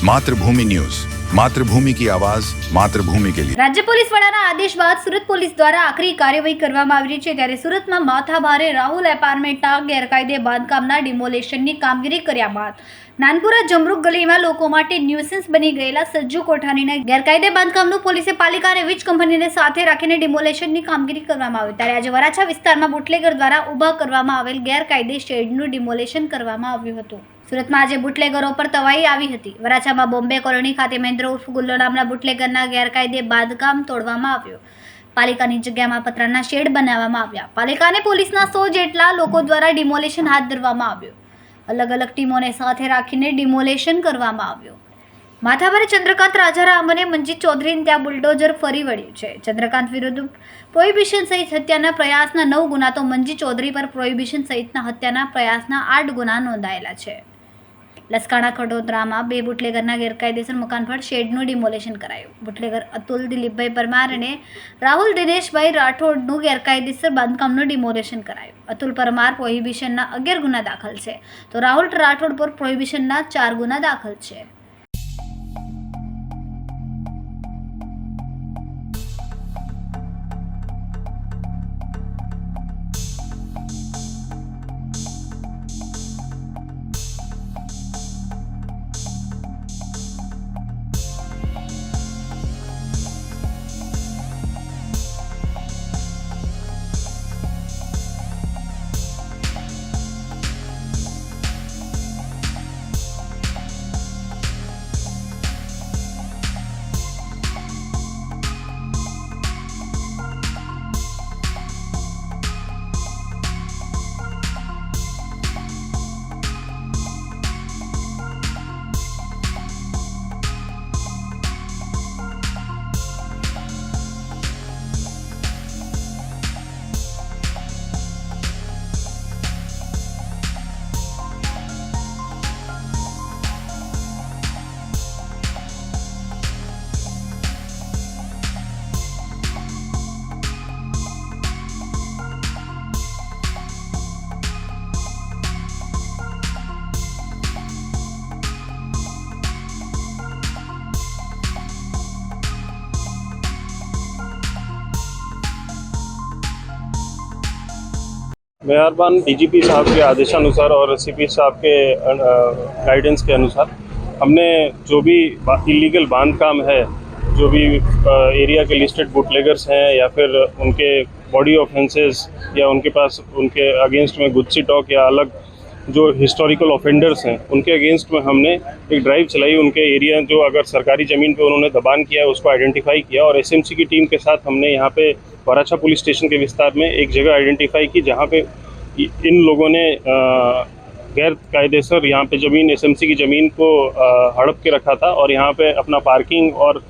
मातृभूमि न्यूज, मातृभूमि की आवाज मातृभूमि के लिए। राज्य પોલીસ વડાના આદેશ બાદ સુરત પોલીસ દ્વારા આકરી કાર્યવાહી કરવામાં આવી રહી છે। ત્યારે સુરતમાં માથાભારે રાહુલ એપાર્ટમેન્ટના ગેરકાયદે બાંધકામના ડિમોલેશનની કામગીરી કર્યા બાદ નાનપુરા જમરૂક ગલીમાં લોકો માટે ન્યુસન્સ બની ગયેલા સજ્જુ કોઠારીના ગેરકાયદે બાંધકામનું પોલીસે પાલિકા અને વીજ કંપનીને સાથે રાખીને ડિમોલેશનની કામગીરી કરવામાં આવી। ત્યારે આજે વરાછા વિસ્તારમાં બુટલેગર દ્વારા ઊભા કરવામાં આવેલ ગેરકાયદે શેડનું ડિમોલેશન કરવામાં આવ્યું હતું। સુરતમાં આજે બુટલેગરો પર તવાઈ આવી હતી। વરાછામાં બોમ્બે કોલોની ખાતે મહેન્દ્ર ઉર્ફ ગુલ્લો નામના બુટલેગરના ગેરકાયદે બાંધકામ તોડવામાં આવ્યું। પાલિકાની જગ્યામાં પતરાના શેડ બનાવવામાં આવ્યા। પાલિકા અને પોલીસના 100 જેટલા લોકો દ્વારા ડિમોલેશન હાથ ધરવામાં આવ્યું। અલગ અલગ ટીમોને સાથે રાખીને ડિમોલેશન કરવામાં આવ્યું। માથાભારે ચંદ્રકાંત રાજારામ અને મંજીત ચૌધરીને ત્યાં બુલડોઝર ફરી વળ્યું છે। ચંદ્રકાંત વિરુદ્ધ પ્રોહિબિશન સહિત હત્યાના પ્રયાસના 9 ગુના તો મંજીત ચૌધરી પર પ્રોહિબિશન સહિતના હત્યાના પ્રયાસના 8 ગુના નોંધાયેલા છે। લસકાણા ખડોદરામાં 2 બુટલેગરના ગેરકાયદેસર મકાન પર શેડનું ડિમોલેશન કરાયું। બુટલેગર અતુલ દિલીપભાઈ પરમાર અને રાહુલ દિનેશભાઈ રાઠોડનું ગેરકાયદેસર બાંધકામનું ડિમોલેશન કરાયું। અતુલ પરમાર પ્રોહિબિશનના 11 ગુના દાખલ છે તો રાહુલ રાઠોડ પર પ્રોહિબિશનના 4 ગુના દાખલ છે। मेहरबान डीजीपी साहब के आदेशानुसार और सीपी साहब के गाइडेंस के अनुसार हमने जो भी इलीगल बांधकाम है, जो भी एरिया के लिस्टेड बुटलेगर्स हैं या फिर उनके बॉडी ऑफेंसेस या उनके पास उनके अगेंस्ट में गुत्सी टॉक या अलग जो हिस्टोरिकल ऑफेंडर्स हैं उनके अगेंस्ट में हमने एक ड्राइव चलाई। उनके एरिया जो अगर सरकारी ज़मीन पे उन्होंने दबान किया है उसको आइडेंटिफाई किया और एसएमसी की टीम के साथ हमने यहाँ पे वराछा पुलिस स्टेशन के विस्तार में एक जगह आइडेंटिफाई की जहाँ पे इन लोगों ने गैर कायदेसर यहाँ पे ज़मीन एसएमसी की ज़मीन को हड़प के रखा था और यहाँ पे अपना पार्किंग और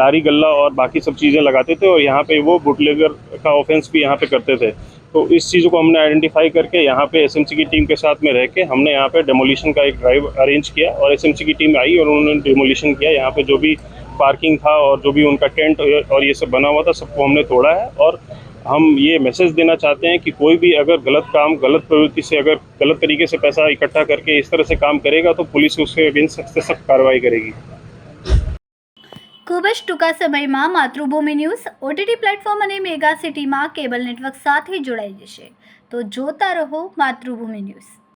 लारी गल्ला और बाकी सब चीज़ें लगाते थे और यहाँ पे वो बुटलेगर का ऑफेंस भी यहाँ पे करते थे। तो इस चीज़ को हमने आइडेंटिफाई करके यहाँ पे एसएमसी की टीम के साथ में रह के हमने यहाँ पे डेमोलिशन का एक ड्राइव अरेंज किया और एसएमसी की टीम आई और उन्होंने डेमोलिशन किया। यहाँ पे जो भी पार्किंग था और जो भी उनका टेंट और ये सब बना हुआ था सबको हमने तोड़ा है। और हम ये मैसेज देना चाहते हैं कि कोई भी अगर गलत काम, गलत प्रवृत्ति से अगर गलत तरीके से पैसा इकट्ठा करके इस तरह से काम करेगा तो पुलिस उसके अगेंस्ट सख्त से सख्त कार्रवाई करेगी। ખૂબ જ ટૂંકા સમયમાં માતૃભૂમિ ન્યૂઝ ઓટીટી પ્લેટફોર્મ અને મેગા સિટીમાં કેબલ નેટવર્ક સાથે જોડાઈ જશે, તો જોતા રહો માતૃભૂમિ ન્યૂઝ।